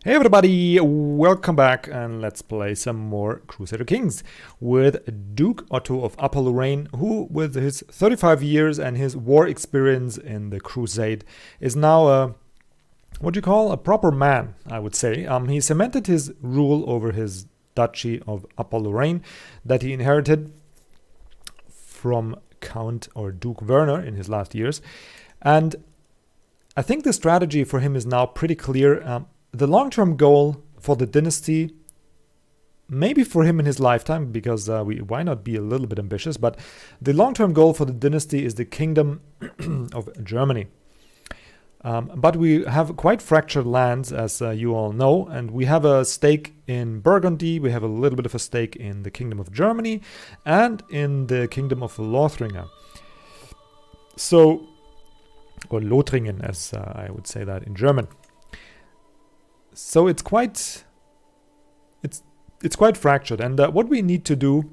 Hey everybody, welcome back and let's play some more Crusader Kings with Duke Otto of Upper Lorraine, who with his 35 years and his war experience in the Crusade is now a proper man, I would say. He cemented his rule over his duchy of Upper Lorraine that he inherited from Count or Duke Werner in his last years. And I think the strategy for him is now pretty clear. The long-term goal for the dynasty, maybe for him in his lifetime, because why not be a little bit ambitious, but the long-term goal for the dynasty is the Kingdom of Germany. But we have quite fractured lands, as you all know, and we have a stake in Burgundy, we have a little bit of a stake in the Kingdom of Germany, and in the Kingdom of Lothringen. So, or Lothringen, as I would say that in German. So it's quite fractured, and what we need to do,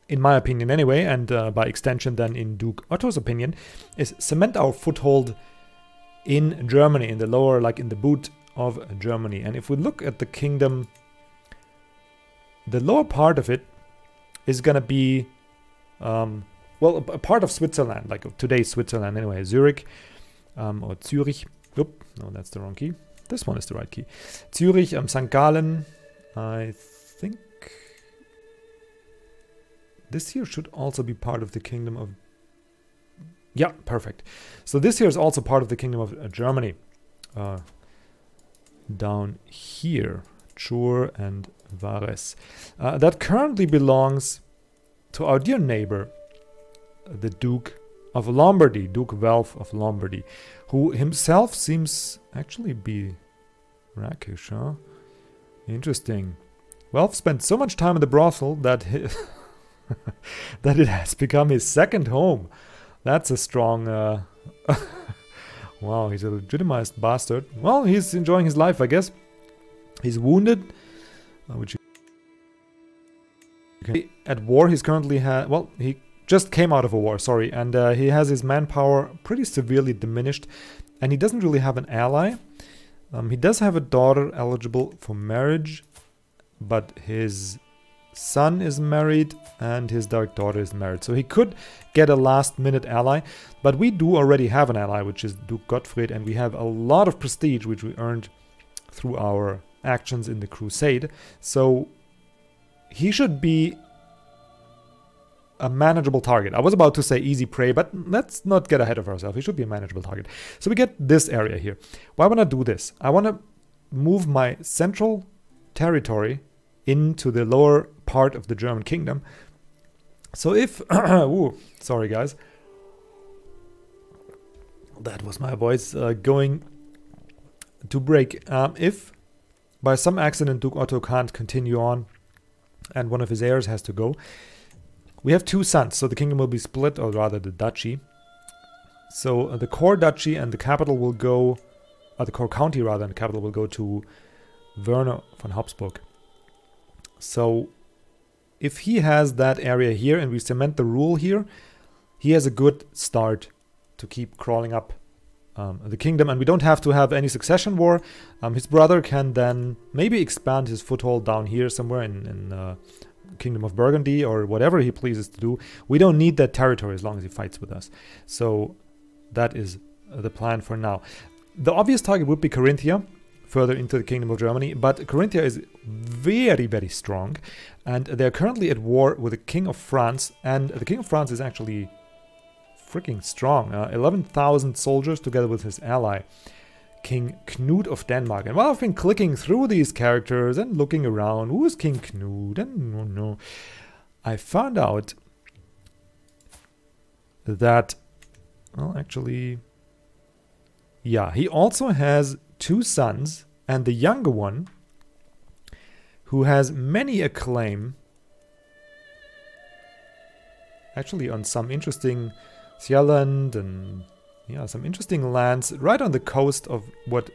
in my opinion anyway, and by extension then in Duke Otto's opinion, is cement our foothold in Germany, in the lower, like in the boot of Germany. And if we look at the kingdom, the lower part of it is gonna be, well, a part of Switzerland, like today's Switzerland anyway, Zurich, or Zurich. Oop, no, that's the wrong key. This one is the right key. Zurich, St. Gallen, I think this here should also be part of the Kingdom of... Yeah, perfect. So this here is also part of the Kingdom of Germany. Down here, Chur and Varese. That currently belongs to our dear neighbor, the Duke of Lombardy, Duke Welf of Lombardy, who himself seems actually be rakish, huh? Interesting. Welf spent so much time in the brothel that that it has become his second home. That's a strong... wow, he's a legitimized bastard. Well, he's enjoying his life, I guess. He's wounded, which at war he's currently well, he just came out of a war, sorry, and he has his manpower pretty severely diminished, and he doesn't really have an ally. He does have a daughter eligible for marriage, but his son is married and his daughter is married, so he could get a last-minute ally, but we do already have an ally, which is Duke Gottfried, and we have a lot of prestige, which we earned through our actions in the Crusade, so he should be a manageable target. I was about to say easy prey, but let's not get ahead of ourselves. He should be a manageable target. So we get this area here. Why want to do this? I want to move my central territory into the lower part of the German kingdom. So if... ooh, sorry guys. That was my voice going to break. If by some accident Duke Otto can't continue on and one of his heirs has to go, we have two sons, so the kingdom will be split, or rather the duchy. So the core duchy and the capital will go, the core county rather, and the capital will go to Werner von Habsburg. So if he has that area here and we cement the rule here, he has a good start to keep crawling up the kingdom, and we don't have to have any succession war. His brother can then maybe expand his foothold down here somewhere in Kingdom of Burgundy or whatever he pleases to do. We don't need that territory as long as he fights with us. So that is the plan for now. The obvious target would be Carinthia, further into the Kingdom of Germany, but Carinthia is very, very strong, and they're currently at war with the King of France, and the King of France is actually freaking strong. 11,000 soldiers together with his ally, King Knut of Denmark. And while I've been clicking through these characters and looking around, who is King Knut? And no, I found out that, well, actually, yeah, he also has two sons, and the younger one, who has many acclaim, actually on some interesting Sjælland and yeah, some interesting lands right on the coast of what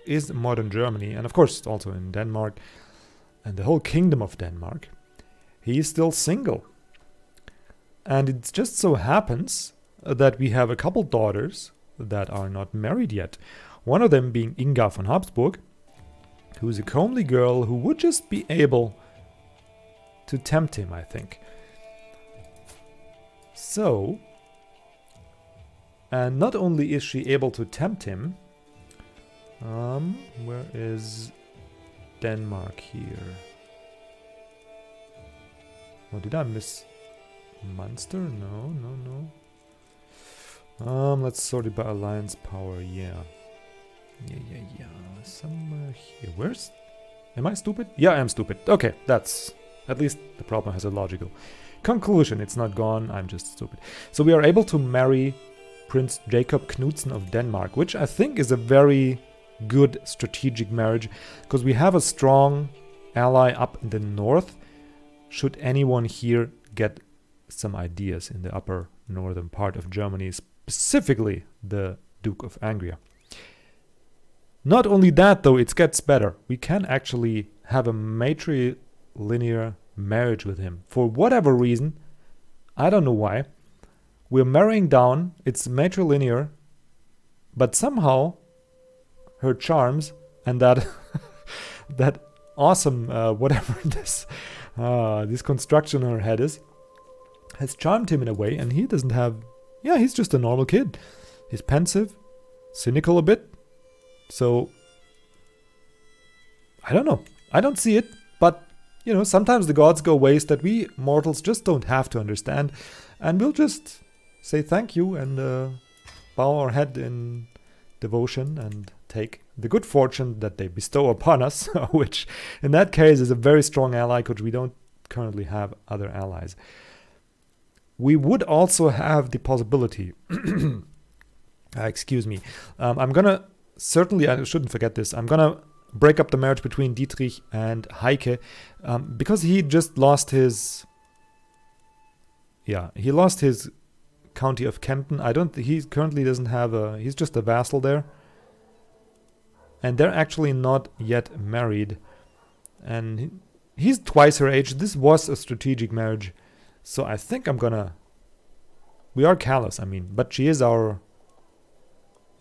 is modern Germany, and of course also in Denmark and the whole kingdom of Denmark. He is still single. And it just so happens that we have a couple daughters that are not married yet. One of them being Inga von Habsburg, who's a comely girl who would just be able to tempt him, I think. So, and not only is she able to tempt him, where is Denmark here? Oh, did I miss Munster? No. Let's sort it by alliance power. Yeah. Somewhere here. Where's? Am I stupid? Yeah, I am stupid. Okay, that's at least the problem has a logical conclusion. It's not gone. I'm just stupid. So we are able to marry Prince Jacob Knudsen of Denmark, which I think is a very good strategic marriage, because we have a strong ally up in the north. Should anyone here get some ideas in the upper northern part of Germany, specifically the Duke of Angria. Not only that, though, it gets better. We can actually have a matrilinear marriage with him. For whatever reason, I don't know why, we're marrying down, it's matrilinear, but somehow her charms and that that awesome whatever this construction in her head is, has charmed him in a way, and he doesn't have, yeah, he's just a normal kid. He's pensive, cynical a bit, so I don't know. I don't see it, but you know, sometimes the gods go ways that we mortals just don't have to understand, and we'll just say thank you and bow our head in devotion and take the good fortune that they bestow upon us, which in that case is a very strong ally, because we don't currently have other allies. We would also have the possibility, excuse me, I'm gonna, certainly I shouldn't forget this, I'm gonna break up the marriage between Dietrich and Heike, because he just lost his, he lost his county of Kempten. He currently doesn't have a, he's just a vassal there. And they're actually not yet married. And he's twice her age. This was a strategic marriage. So I think I'm gonna, we are callous, I mean, but she is our,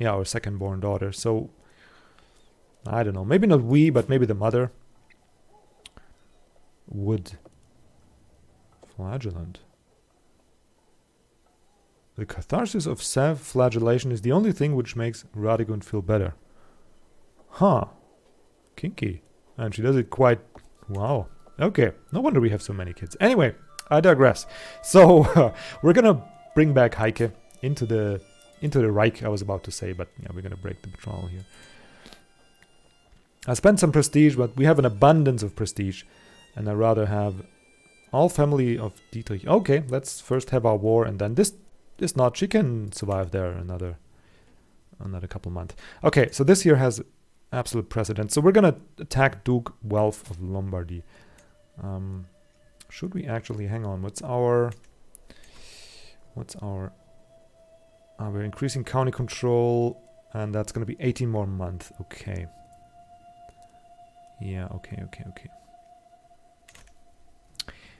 our second born daughter. So I don't know, maybe not we, but maybe the mother would. Flagellant. The catharsis of self-flagellation is the only thing which makes Radegund feel better. Huh. Kinky. And she does it quite... Wow. Okay. No wonder we have so many kids. Anyway, I digress. So, we're gonna bring back Heike into the Reich, I was about to say, but yeah, we're gonna break the betrothal here. I spent some prestige, but we have an abundance of prestige. And I rather have all family of Dietrich. Okay, let's first have our war, and then this not, she can survive there another couple months. Okay, so this here has absolute precedence. So we're gonna attack Duke Welf of Lombardy. Should we actually, hang on, what's our we're increasing county control, and that's gonna be 18 more months. Okay. Yeah, okay.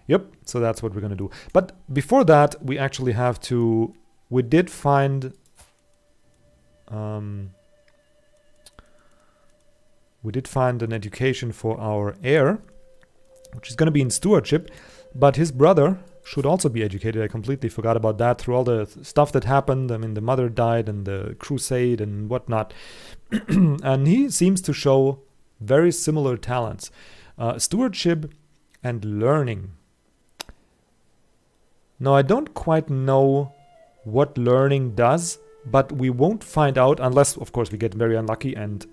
Yep, so that's what we're gonna do. But before that, we actually have to, we did find an education for our heir, which is gonna be in stewardship, but his brother should also be educated. I completely forgot about that through all the stuff that happened. I mean, the mother died and the crusade and whatnot. And he seems to show very similar talents. Stewardship and learning. Now, I don't quite know what learning does, but we won't find out unless, of course, we get very unlucky and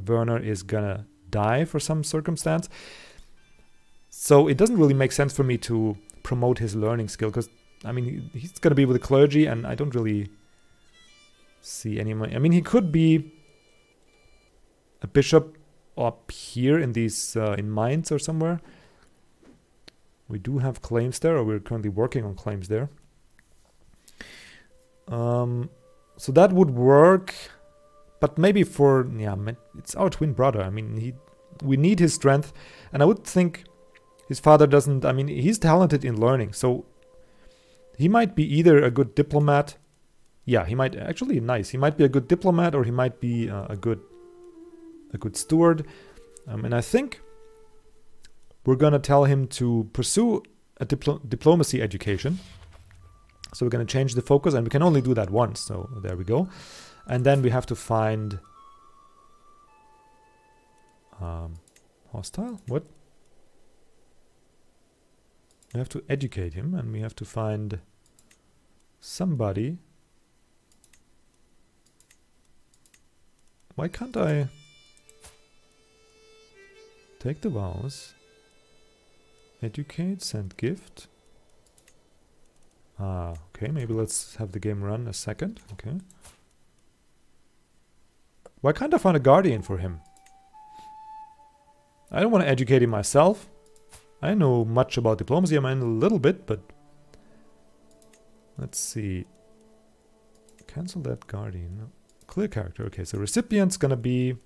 Werner is gonna die for some circumstance. So it doesn't really make sense for me to promote his learning skill, because, I mean, he's gonna be with the clergy, and I don't really see any... I mean, he could be a bishop up here in these, in Mainz or somewhere. We do have claims there, or we're currently working on claims there. So that would work, but maybe for, it's our twin brother. I mean, we need his strength, and I would think his father doesn't, I mean, he's talented in learning, so he might be either a good diplomat. Yeah, he might, actually, nice. He might be a good diplomat, or he might be a good steward. And I think we're gonna tell him to pursue a diplomacy education. So we're gonna change the focus, and we can only do that once. So there we go. And then we have to find hostile. What? We have to educate him, and we have to find somebody. Why can't I take the vows? Educate, send gift. Ah, okay, maybe let's have the game run a second. Okay. Why can't I find a guardian for him? I don't want to educate him myself. I know much about diplomacy, I mean a little bit, but let's see. Cancel that guardian. Clear character. Okay, so recipient's gonna be...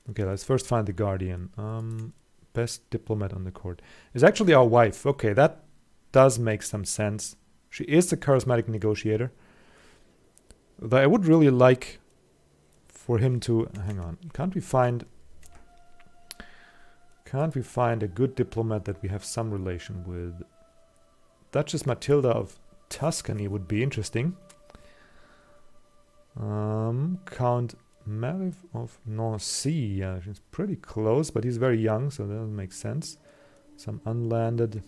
Okay, let's first find the guardian. Best diplomat on the court is actually our wife. Okay, that does make some sense. She is a charismatic negotiator. Though I would really like for him to... Hang on. Can't we find a good diplomat that we have some relation with? Duchess Matilda of Tuscany would be interesting. Count Mariv of Nancy. Yeah, she's pretty close, but he's very young, so that doesn't make sense. Some unlanded...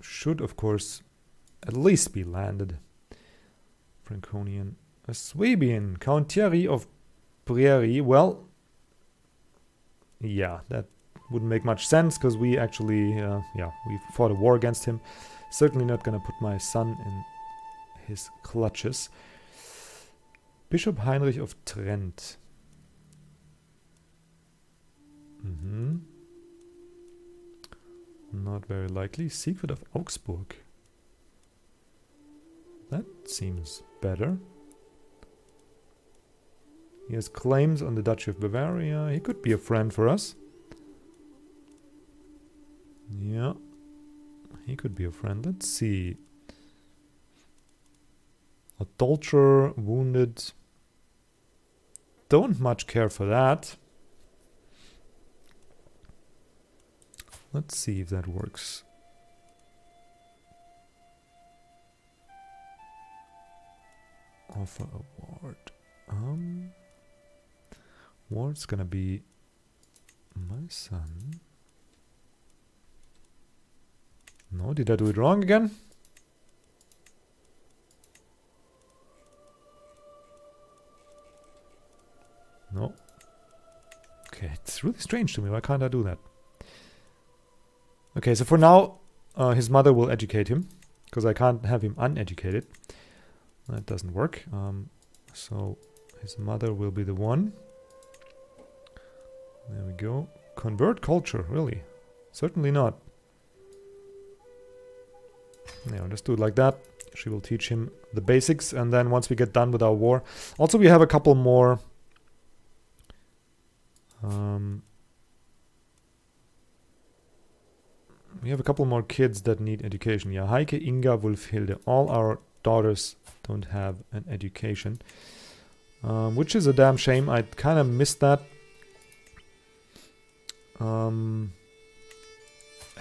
should, of course, at least be landed. Franconian. A Swabian. Count Thierry of Brieri. Well, yeah, that wouldn't make much sense, because we actually, we fought a war against him. Certainly not gonna put my son in his clutches. Bishop Heinrich of Trent. Not very likely. Siegfried of Augsburg. That seems better. He has claims on the Duchy of Bavaria. He could be a friend for us. Yeah. He could be a friend. Let's see. Adulterer, wounded. Don't much care for that. Let's see if that works. Offer award. Award's gonna be my son. No, did I do it wrong again? No. Okay, it's really strange to me. Why can't I do that? Okay, so for now, his mother will educate him, because I can't have him uneducated. That doesn't work. So his mother will be the one. There we go. Convert culture, really? Certainly not. Yeah, just do it like that. She will teach him the basics, and then once we get done with our war... Also, we have a couple more... we have a couple more kids that need education. Yeah, Heike, Inga, Wulfhilde. All our daughters don't have an education. Which is a damn shame. I kind of missed that.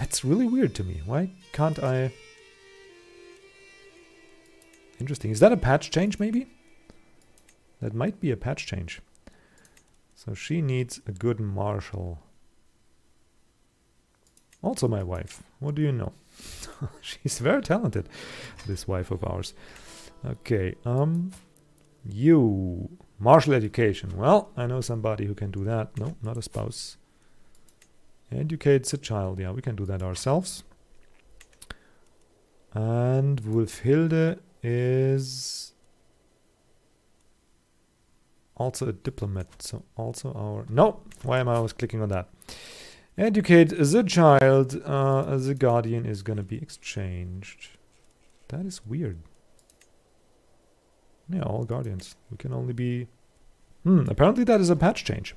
It's really weird to me. Why can't I... Interesting. Is that a patch change, maybe? That might be a patch change. So she needs a good marshal. Also my wife. What do you know? She's very talented, this wife of ours. Okay, you. Martial education. Well, I know somebody who can do that. No, not a spouse. Educates a child. Yeah, we can do that ourselves. And Wulfhilde is also a diplomat. So also our... No! Why am I always clicking on that? Educate the child. The guardian is gonna be exchanged. That is weird. Yeah, all guardians. We can only be... apparently that is a patch change.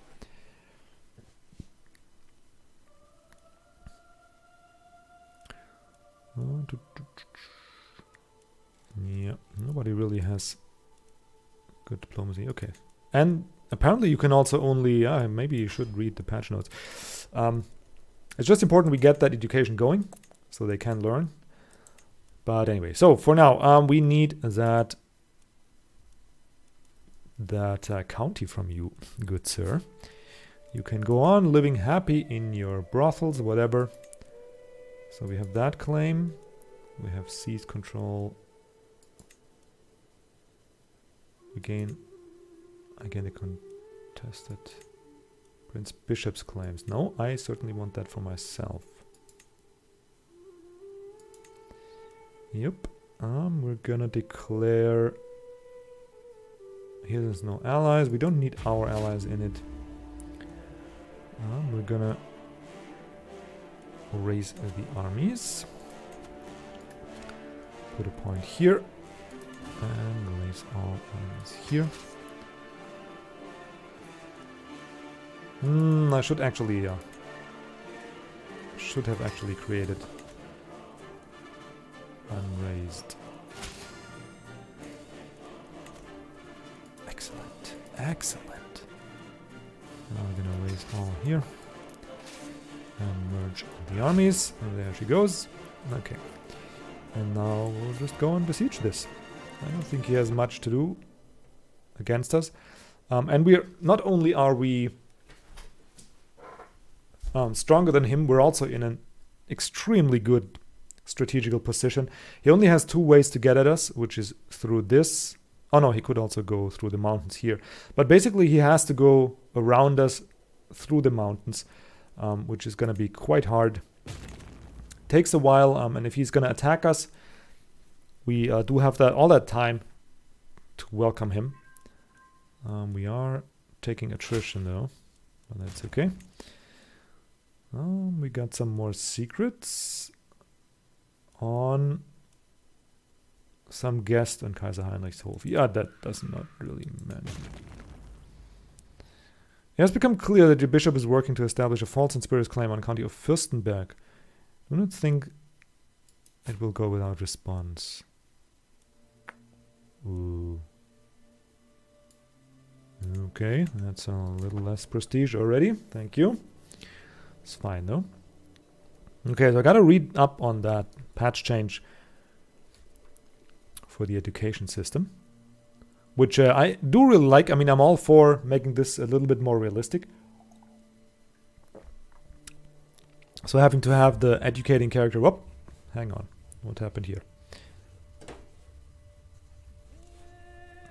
nobody really has good diplomacy. Okay. And apparently you can also only... maybe you should read the patch notes. It's just important we get that education going so they can learn. But anyway, so for now, we need that county from you, good sir. You can go on living happy in your brothels, whatever. So we have that claim. We have seized control. Again a contested Prince Bishop's claims. No, I certainly want that for myself. Yep. We're gonna declare... Here there's no allies. We don't need our allies in it. We're gonna raise the armies. Put a point here. And raise all armies here. I should actually... should have actually created unraised. Excellent. Excellent. Now we're gonna raise all here. And merge the armies. And there she goes. Okay. And now we'll just go and besiege this. I don't think he has much to do against us. And we're... Not only are we stronger than him, we're also in an extremely good strategical position. He only has two ways to get at us, which is through this. Oh no, he could also go through the mountains here. But basically he has to go around us through the mountains, which is going to be quite hard. Takes a while, and if he's going to attack us, we do have all that time to welcome him. We are taking attrition though, but that's okay. We got some more secrets on some guest on Kaiser Heinrich's Hof. Yeah, that does not really matter. It has become clear that your bishop is working to establish a false and spurious claim on the county of Fürstenberg. I don't think it will go without response. Ooh. Okay, that's a little less prestige already. Thank you. It's fine though. Okay, so I gotta read up on that patch change for the education system, which I do really like. I mean, I'm all for making this a little bit more realistic. So having to have the educating character... Whoop, hang on. What happened here?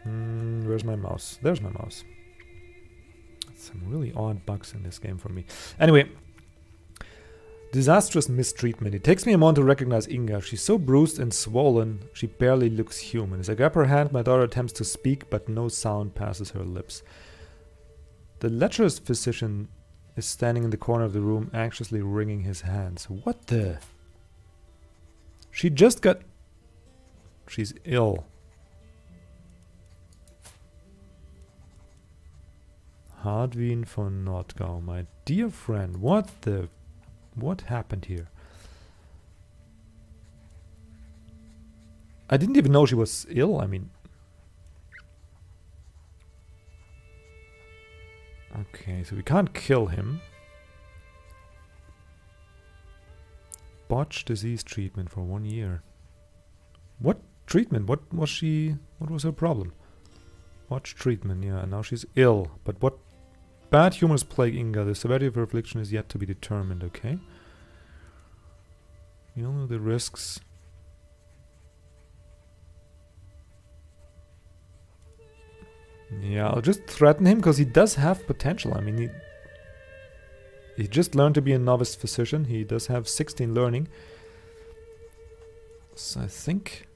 Where's my mouse? There's my mouse. Some really odd bugs in this game for me. Anyway. Disastrous mistreatment. It takes me a moment to recognize Inga. She's so bruised and swollen, she barely looks human. As I grab her hand, my daughter attempts to speak, but no sound passes her lips. The lecherous physician is standing in the corner of the room, anxiously wringing his hands. What the? She just got... She's ill. Hardwin von Nordgau, my dear friend, what the... What happened here? I didn't even know she was ill, I mean... Okay, so we can't kill him. Botched disease treatment for 1 year. What treatment? What was she... What was her problem? Botched treatment, yeah, now she's ill. But what... Bad humors plague Inga. The severity of her affliction is yet to be determined, okay? You all know the risks. Yeah, I'll just threaten him because he does have potential. I mean, he just learned to be a novice physician. He does have 16 learning. So I think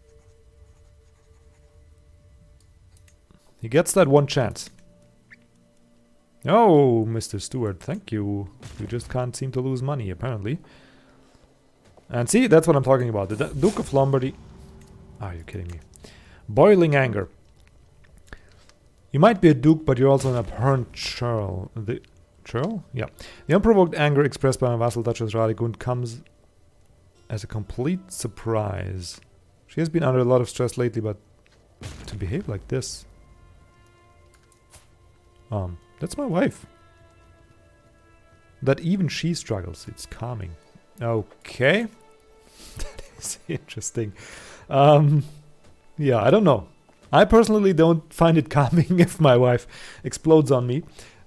he gets that one chance. Oh, Mr. Stewart, thank you. You just can't seem to lose money, apparently. And see, that's what I'm talking about. The Duke of Lombardy... Are you kidding me? Boiling anger. You might be a duke, but you're also an abhorrent churl. The churl? Yeah. The unprovoked anger expressed by my vassal Duchess Radegund comes as a complete surprise. She has been under a lot of stress lately, but to behave like this? That's my wife. That even she struggles. It's calming. Okay. That is interesting. Yeah, I don't know. I personally don't find it calming if my wife explodes on me.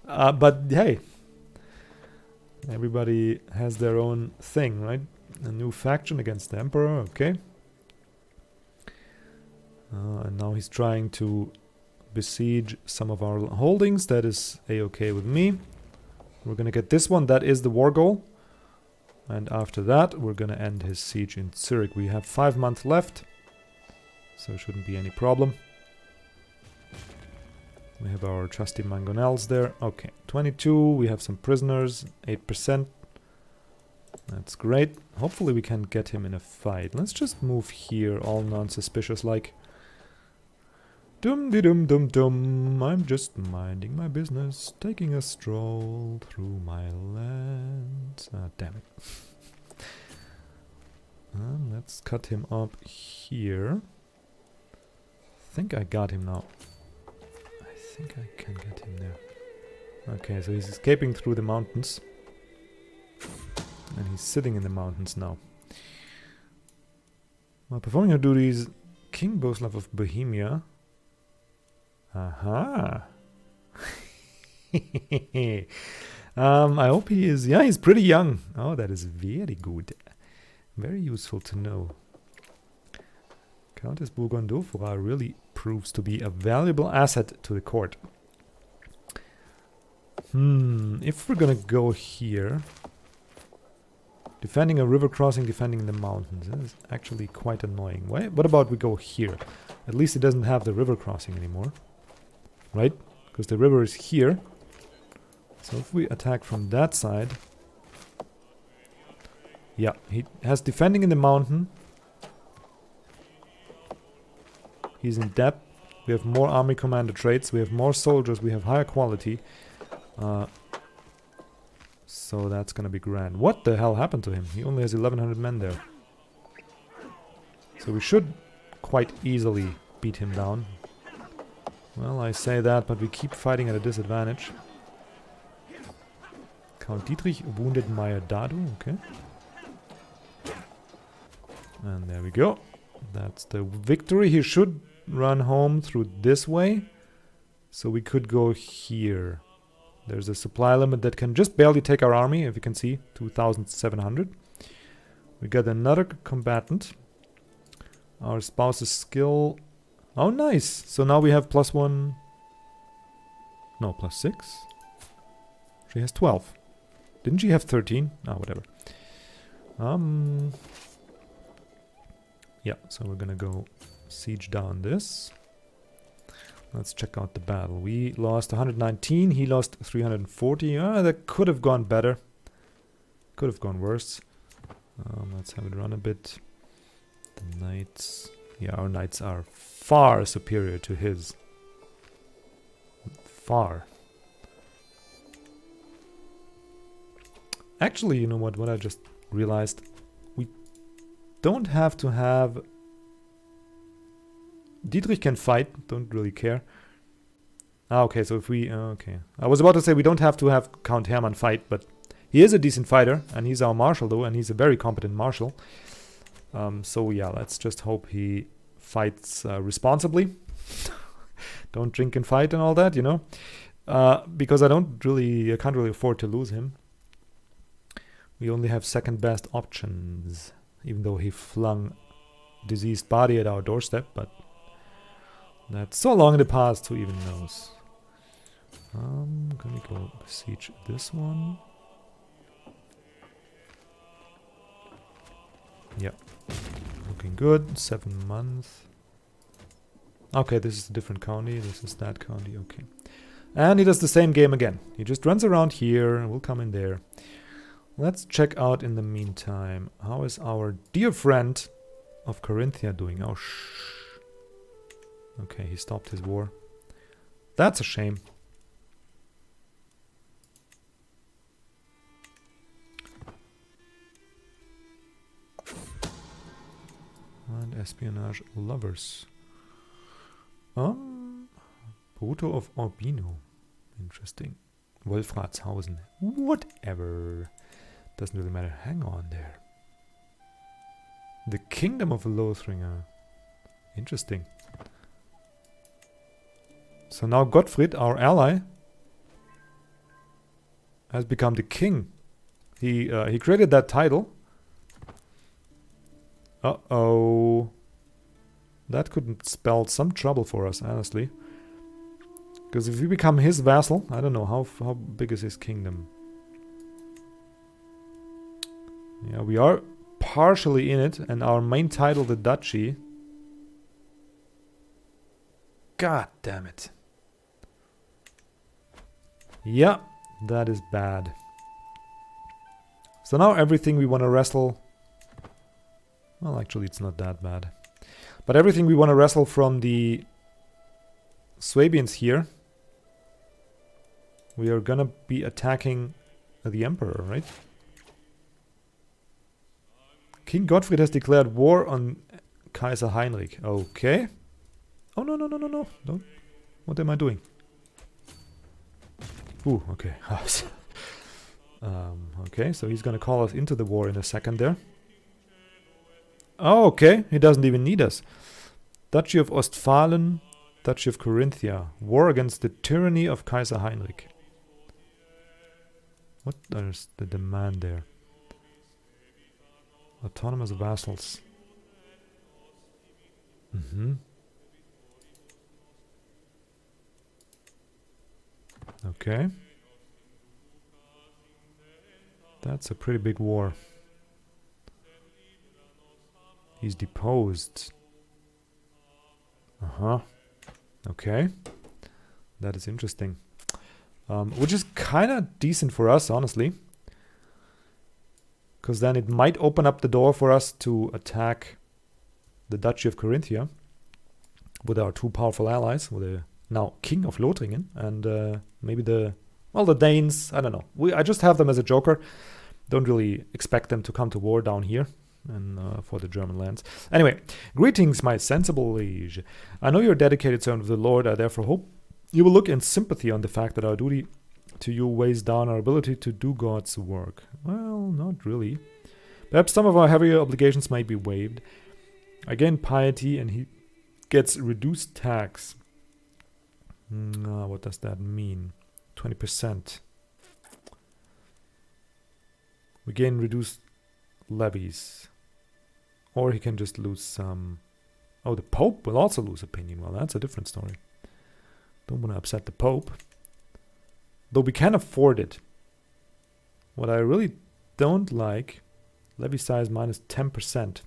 But hey, everybody has their own thing, right? A new faction against the Emperor, okay. And now he's trying to besiege some of our holdings. That is a-okay with me. We're gonna get this one. That is the war goal. And after that, we're gonna end his siege in Zurich. We have 5 months left, so it shouldn't be any problem. We have our trusty mangonels there. Okay, 22. We have some prisoners, 8%. That's great. Hopefully we can get him in a fight. Let's just move here, all non-suspicious like. Dum-de-dum-dum-dum. I'm just minding my business, taking a stroll through my land. Ah, damn it. Let's cut him up here. I think I got him now. I think I can get him there. Okay, so he's escaping through the mountains. And he's sitting in the mountains now. While performing her duties, King Boleslav of Bohemia. Aha. I hope he is. Yeah, he's pretty young. Oh, that is very good. Very useful to know. Countess Burgundofra really proves to be a valuable asset to the court. If we're gonna go here, defending a river crossing, defending the mountains, that is actually quite annoying. What about we go here? At least it doesn't have the river crossing anymore, right? Because the river is here. So if we attack from that side, yeah, he has defending in the mountain. He's in depth. We have more army commander traits. We have more soldiers. We have higher quality. So that's gonna be grand. What the hell happened to him? He only has 1100 men there. So we should quite easily beat him down. Well, I say that, but we keep fighting at a disadvantage. Count Dietrich wounded Meyer Dadu. Okay. And there we go. That's the victory. He should run home through this way. So we could go here. There's a supply limit that can just barely take our army, if you can see, 2,700. We got another combatant. Our spouse's skill. Oh, nice. So now we have +1. No, +6. She has 12. Didn't she have 13? Ah, whatever. Yeah, so we're gonna go siege down this. Let's check out the battle. We lost 119, he lost 340. That could have gone better. Could have gone worse. Let's have it run a bit. The knights. Yeah, our knights are far superior to his. Far. Actually, you know what I just realized? We don't have to have... Dietrich can fight, don't really care. Ah, okay, so if we... okay. I was about to say we don't have to have Count Hermann fight, but he is a decent fighter, and he's our marshal though, and he's a very competent marshal. So yeah, let's just hope he fights responsibly. Don't drink and fight and all that, you know? Because I can't really afford to lose him. We only have second best options, even though he flung diseased body at our doorstep, but that's so long in the past, who even knows? Can we go besiege this one? Yeah, looking good. 7 months. Okay, this is a different county. This is that county. Okay, and he does the same game again. He just runs around here, and we'll come in there. Let's check out in the meantime. How is our dear friend of Carinthia doing? Oh, okay, he stopped his war. That's a shame. And espionage lovers. Brutto of Urbino. Interesting. Wolfratshausen. Whatever. Doesn't really matter. Hang on there. The Kingdom of Lothringer. Interesting. So now Gottfried, our ally, has become the king. He created that title. Uh-oh. That could spell some trouble for us, honestly. Because if we become his vassal, I don't know, how big is his kingdom? Yeah, we are partially in it, and our main title, the duchy. God damn it. Yeah, that is bad. So now everything we want to wrestle... Well, actually, it's not that bad. But everything we want to wrestle from the Swabians here, we are gonna be attacking the Emperor, right? King Gottfried has declared war on Kaiser Heinrich. Okay. Oh, no, no, no, no, no. Don't. What am I doing? Ooh, okay. Okay, so he's gonna call us into the war in a second there. Oh, okay. He doesn't even need us. Duchy of Ostfalen, Duchy of Carinthia. War against the tyranny of Kaiser Heinrich. What is the demand there? Autonomous vassals. Okay. That's a pretty big war. He's deposed. Okay. That is interesting. Which is kind of decent for us, honestly. Because then it might open up the door for us to attack the Duchy of Carinthia with our two powerful allies, with the now King of Lothringen and maybe the Danes. I don't know. I just have them as a joker. Don't really expect them to come to war down here and for the German lands. Anyway, greetings, my sensible liege. I know you're a dedicated servant of the Lord. I therefore hope you will look in sympathy on the fact that our duty to you weighs down our ability to do God's work. Well, not really. Perhaps some of our heavier obligations might be waived. I gain piety and he gets reduced tax. What does that mean? 20%. We gain reduced levies. Or he can just lose some... Oh, the Pope will also lose opinion. Well, that's a different story. Don't want to upset the Pope. Though we can afford it. What I really don't like... Levy size minus 10%.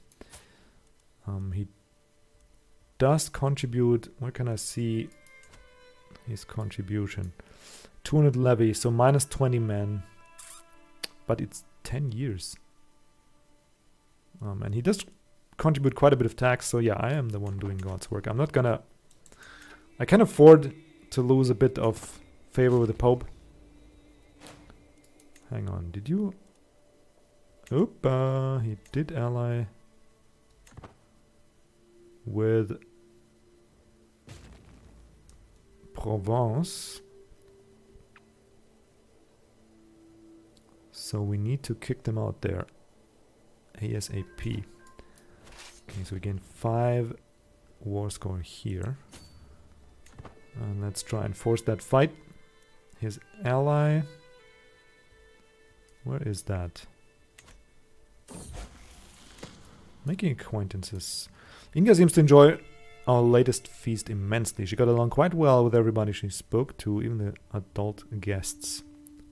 He does contribute... Where can I see his contribution? 200 levy, so minus 20 men. But it's 10 years. And he does contribute quite a bit of tax, so yeah, I am the one doing God's work. I'm not gonna... I can afford to lose a bit of favor with the Pope. Hang on, did you... Oop, he did ally with Provence. So we need to kick them out there. ASAP. Okay, so we gain 5 war score here. And let's try and force that fight. His ally. Where is that? Making acquaintances. Inga seems to enjoy our latest feast immensely. She got along quite well with everybody she spoke to, even the adult guests.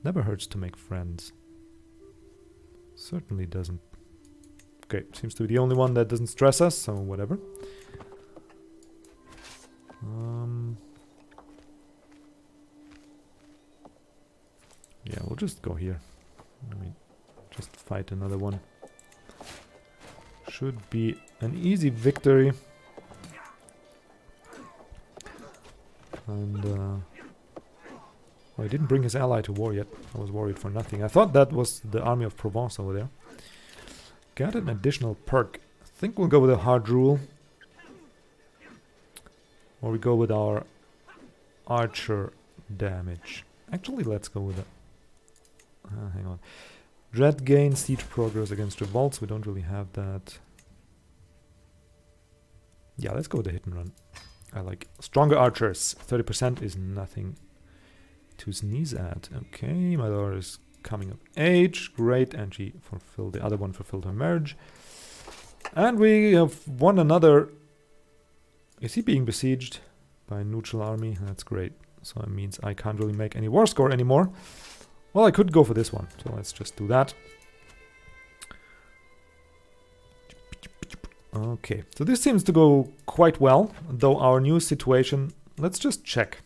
Never hurts to make friends. Certainly doesn't. Okay, seems to be the only one that doesn't stress us, so whatever. Yeah, we'll just go here. I mean, just fight another one. Should be an easy victory. And, oh, he didn't bring his ally to war yet. I was worried for nothing. I thought that was the army of Provence over there. Got an additional perk. I think we'll go with a hard rule. or we go with our archer damage. Actually, let's go with it. Hang on. Dread gain, siege progress against revolts. We don't really have that. Yeah, let's go with the hit and run. I like stronger archers. 30% is nothing to sneeze at. Okay, my daughter is coming of age. Great, and she fulfilled, the other one fulfilled her marriage. And we have won another. Is he being besieged by a neutral army? That's great. So it means I can't really make any war score anymore. Well, I could go for this one, so let's just do that. Okay, so this seems to go quite well, though our new situation, let's just check.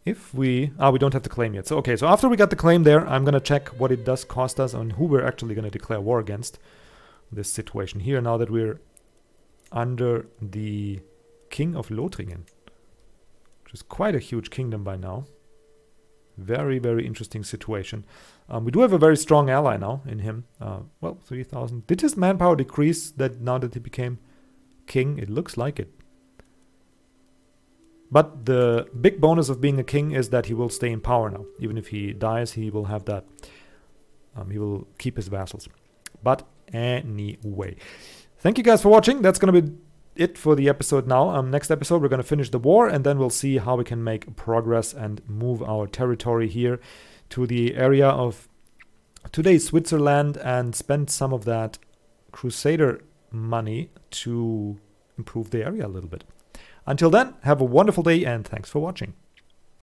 If we don't have the claim yet. So, okay, so after we got the claim there, I'm going to check what it does cost us and who we're actually going to declare war against. This situation here, now that we're under the King of Lothringen, which is quite a huge kingdom by now. Very, very interesting situation. We do have a very strong ally now in him. Well, 3,000. Did his manpower decrease that now that he became king? It looks like it. But the big bonus of being a king is that he will stay in power now. Even if he dies, he will have that. He will keep his vassals. But anyway, thank you guys for watching. That's going to be it for the episode now. Next episode, we're going to finish the war, and then we'll see how we can make progress and move our territory here to the area of today's Switzerland and spend some of that Crusader money to improve the area a little bit. Until then, have a wonderful day and thanks for watching.